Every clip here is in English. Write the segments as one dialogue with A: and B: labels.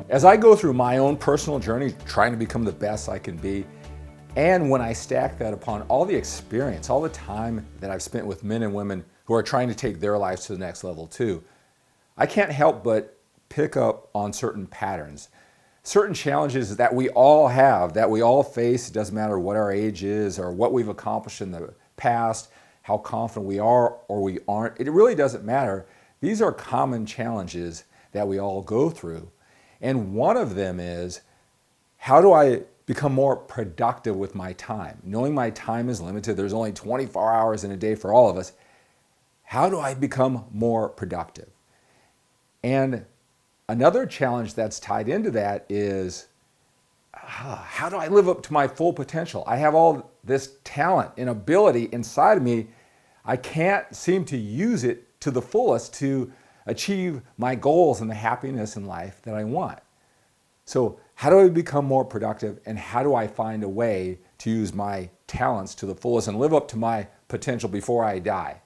A: As I go through my own personal journey, trying to become the best I can be, and when I stack that upon all the experience, all the time that I've spent with men and women who are trying to take their lives to the next level too, I can't help but pick up on certain patterns, certain challenges that we all have, that we all face. It doesn't matter what our age is or what we've accomplished in the past, how confident we are or we aren't. It really doesn't matter. These are common challenges that we all go through. And one of them is, how do I become more productive with my time? Knowing my time is limited, there's only 24 hours in a day for all of us. How do I become more productive? And another challenge that's tied into that is, how do I live up to my full potential? I have all this talent and ability inside of me. I can't seem to use it to the fullest to achieve my goals and the happiness in life that I want. So how do I become more productive, and how do I find a way to use my talents to the fullest and live up to my potential before I die?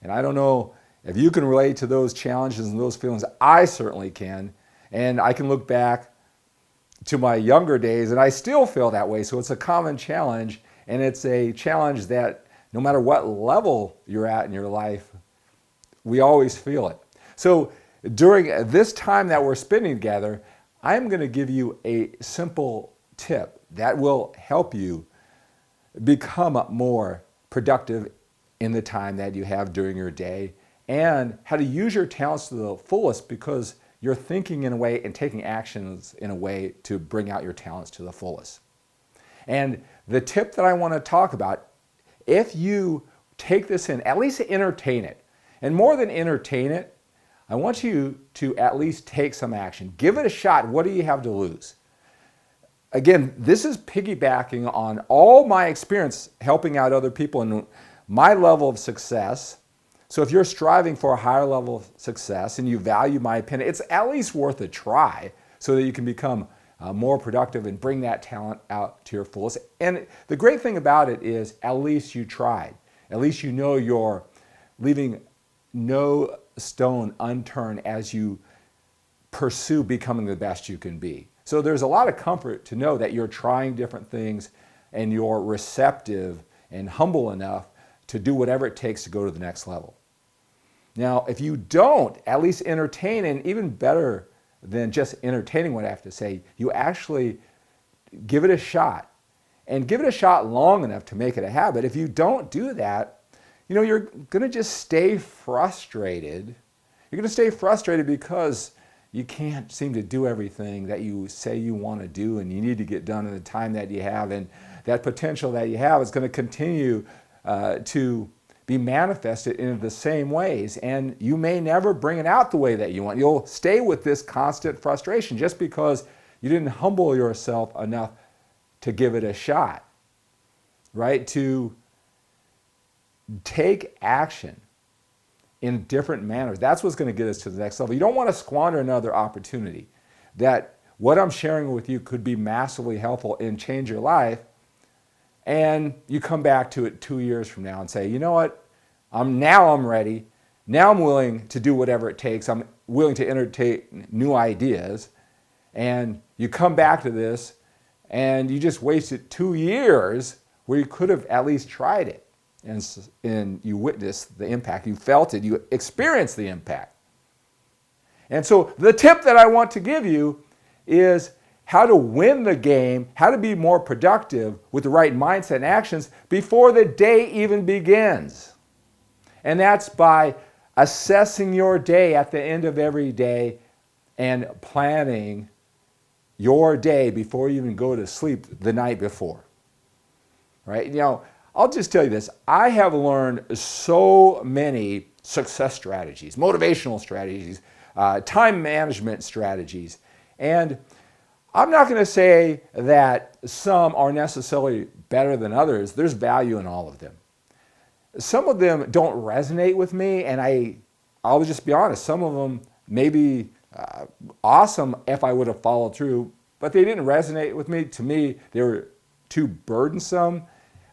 A: And I don't know if you can relate to those challenges and those feelings. I certainly can. And I can look back to my younger days and I still feel that way. So it's a common challenge, and it's a challenge that no matter what level you're at in your life, we always feel it. So during this time that we're spending together, I'm going to give you a simple tip that will help you become more productive in the time that you have during your day, and how to use your talents to the fullest, because you're thinking in a way and taking actions in a way to bring out your talents to the fullest. And the tip that I want to talk about, if you take this in, at least entertain it. And more than entertain it, I want you to at least take some action. Give it a shot. What do you have to lose? Again, this is piggybacking on all my experience helping out other people and my level of success. So if you're striving for a higher level of success and you value my opinion, it's at least worth a try so that you can become more productive and bring that talent out to your fullest. And the great thing about it is, at least you tried. At least you know you're leaving no stone unturned as you pursue becoming the best you can be. So there's a lot of comfort to know that you're trying different things and you're receptive and humble enough to do whatever it takes to go to the next level. Now, if you don't at least entertain, and even better than just entertaining what I have to say, you actually give it a shot, and give it a shot long enough to make it a habit. If you don't do that, you're going to just stay frustrated. You're going to stay frustrated because you can't seem to do everything that you say you want to do and you need to get done in the time that you have. And that potential that you have is going to continue to be manifested in the same ways. And you may never bring it out the way that you want. You'll stay with this constant frustration just because you didn't humble yourself enough to give it a shot, right? To take action in different manners. That's what's going to get us to the next level. You don't want to squander another opportunity. That what I'm sharing with you could be massively helpful and change your life, and you come back to it 2 years from now and say, you know what, I'm ready. Now I'm willing to do whatever it takes. I'm willing to entertain new ideas. And you come back to this and you just wasted 2 years where you could have at least tried it. And you witnessed the impact, you felt it, you experienced the impact. And so the tip that I want to give you is how to win the game, how to be more productive with the right mindset and actions before the day even begins. And that's by assessing your day at the end of every day and planning your day before you even go to sleep the night before. Right? I'll just tell you this. I have learned so many success strategies, motivational strategies, time management strategies. And I'm not going to say that some are necessarily better than others. There's value in all of them. Some of them don't resonate with me, and I'll just be honest, some of them may be awesome if I would have followed through, but they didn't resonate with me. To me, they were too burdensome.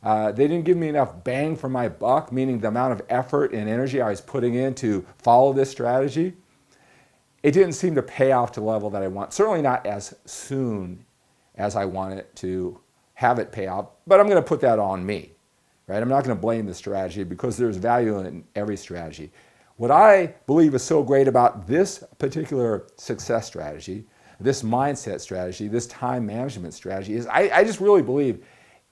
A: They didn't give me enough bang for my buck, meaning the amount of effort and energy I was putting in to follow this strategy. it didn't seem to pay off to the level that I want. Certainly not as soon as I want it to have it pay off, but I'm going to put that on me, right? I'm not going to blame the strategy because there's value in every strategy. What I believe is so great about this particular success strategy, this mindset strategy, this time management strategy is I just really believe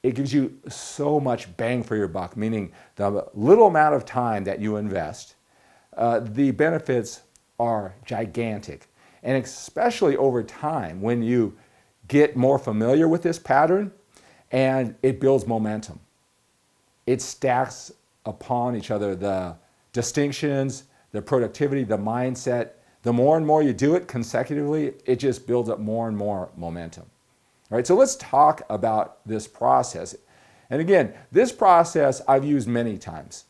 A: it gives you so much bang for your buck, meaning the little amount of time that you invest, the benefits are gigantic. And especially over time, when you get more familiar with this pattern, and it builds momentum. It stacks upon each other the distinctions, the productivity, the mindset. The more and more you do it consecutively, it just builds up more and more momentum. All right, so let's talk about this process. And again, this process I've used many times.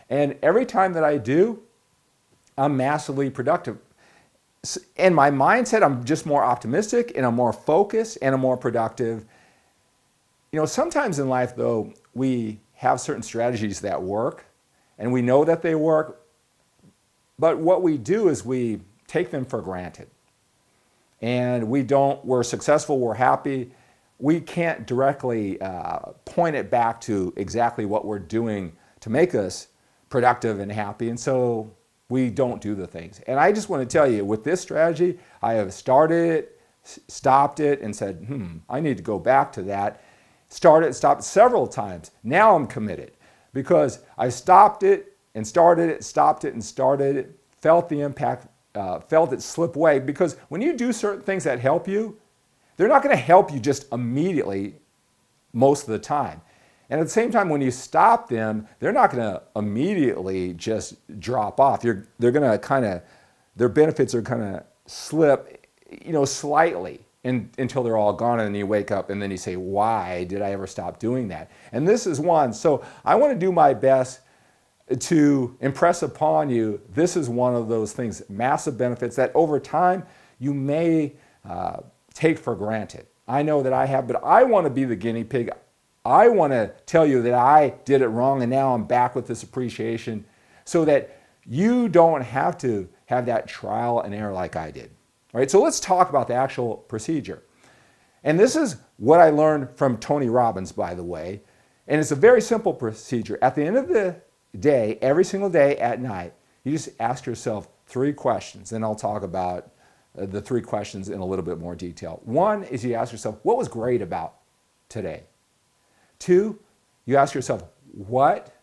A: And every time that I do, I'm massively productive. In my mindset, I'm just more optimistic and I'm more focused and I'm more productive. You know, sometimes in life, though, we have certain strategies that work and we know that they work, but what we do is we take them for granted. And we're successful, we're happy. We can't directly point it back to exactly what we're doing to make us productive and happy. And so we don't do the things. And I just want to tell you, with this strategy, I have started it, stopped it, and said, I need to go back to that. Started, stopped several times. Now I'm committed because I stopped it and started it, stopped it and started it, felt the impact, felt it slip away. Because when you do certain things that help you, they're not going to help you just immediately most of the time. And at the same time, when you stop them, they're not going to immediately just drop off. They're going to their benefits are going to slip, slightly until they're all gone, and then you wake up and then you say, why did I ever stop doing that? And this is one. So I want to do my best to impress upon you, this is one of those things, massive benefits that over time you may take for granted. I know that I have, but I want to be the guinea pig. I want to tell you that I did it wrong and now I'm back with this appreciation so that you don't have to have that trial and error like I did. All right, so let's talk about the actual procedure. And this is what I learned from Tony Robbins, by the way. And it's a very simple procedure. At the end of the day, every single day at night, you just ask yourself 3 questions. And I'll talk about the 3 questions in a little bit more detail. 1 is you ask yourself, what was great about today? 2, you ask yourself, what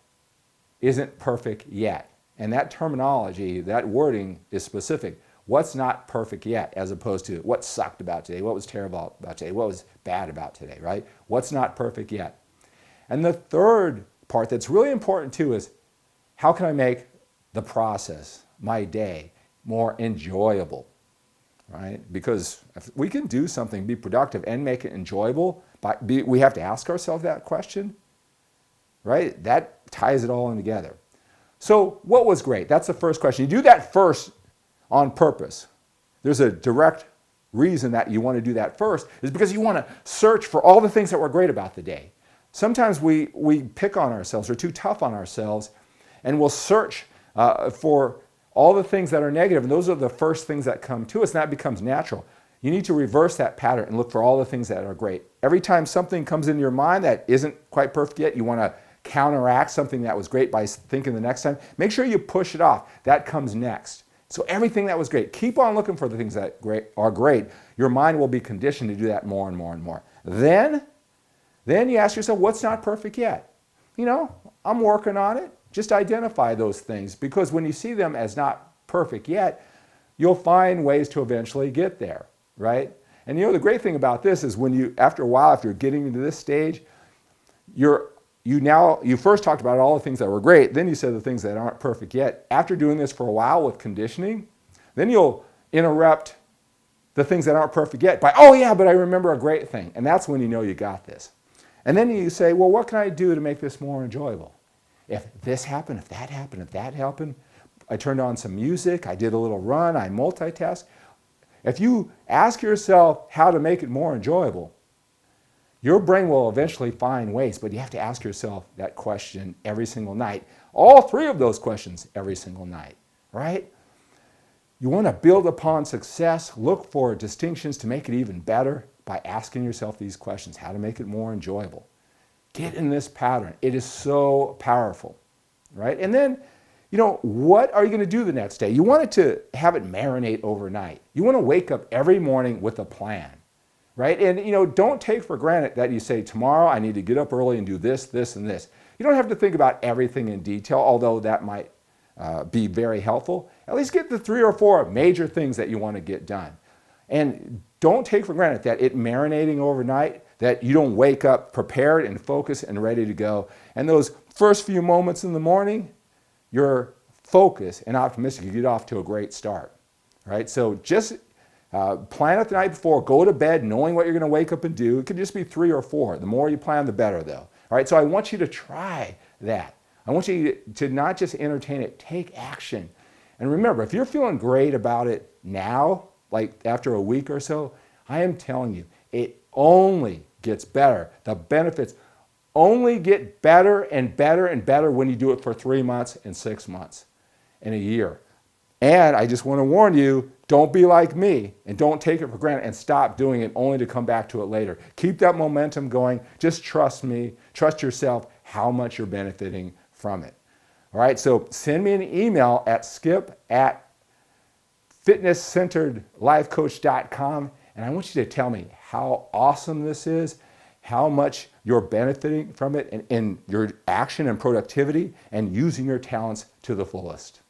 A: isn't perfect yet? And that terminology, that wording is specific. What's not perfect yet, as opposed to what sucked about today, what was terrible about today, what was bad about today, right? What's not perfect yet? And the third part that's really important too is, how can I make the process, my day, more enjoyable, right? Because if we can do something, be productive, and make it enjoyable, we have to ask ourselves that question, right? That ties it all in together. So what was great? That's the first question. You do that first on purpose. There's a direct reason that you want to do that first, is because you want to search for all the things that were great about the day. Sometimes we pick on ourselves, we're too tough on ourselves, and we'll search for all the things that are negative, and those are the first things that come to us, and that becomes natural. You need to reverse that pattern and look for all the things that are great. Every time something comes into your mind that isn't quite perfect yet, you want to counteract something that was great by thinking the next time. Make sure you push it off. That comes next. So everything that was great, keep on looking for the things that are great. Your mind will be conditioned to do that more and more and more. Then you ask yourself, what's not perfect yet? I'm working on it. Just identify those things, because when you see them as not perfect yet, you'll find ways to eventually get there, right? And the great thing about this is after a while, if you're getting into this stage, you first talked about all the things that were great, then you said the things that aren't perfect yet. After doing this for a while with conditioning, then you'll interrupt the things that aren't perfect yet by, oh yeah, but I remember a great thing. And that's when you know you got this. And then you say, well, what can I do to make this more enjoyable? If this happened, if that happened, if that happened, I turned on some music, I did a little run, I multitask. If you ask yourself how to make it more enjoyable, your brain will eventually find ways, but you have to ask yourself that question every single night. All 3 of those questions every single night, right? You want to build upon success, look for distinctions to make it even better by asking yourself these questions: how to make it more enjoyable. Get in this pattern. It is so powerful, right? And then, what are you going to do the next day? You want it to have it marinate overnight. You want to wake up every morning with a plan, right? And, don't take for granted that you say, tomorrow I need to get up early and do this, this, and this. You don't have to think about everything in detail, although that might be very helpful. At least get the 3 or 4 major things that you want to get done. And don't take for granted that it marinating overnight, that you don't wake up prepared and focused and ready to go. And those first few moments in the morning, you're focused and optimistic. You get off to a great start, right? So just plan it the night before. Go to bed knowing what you're going to wake up and do. It could just be 3 or 4. The more you plan, the better, though. All right, so I want you to try that. I want you to not just entertain it, take action. And remember, if you're feeling great about it now, like after a week or so, I am telling you, it only gets better. The benefits only get better and better and better when you do it for 3 months and 6 months and a year. And I just want to warn you, don't be like me and don't take it for granted and stop doing it only to come back to it later. Keep that momentum going. Just trust me, trust yourself how much you're benefiting from it. All right, so send me an email at skip@fitnesscenteredlifecoach.com, and I want you to tell me how awesome this is, how much you're benefiting from it in your action and productivity and using your talents to the fullest.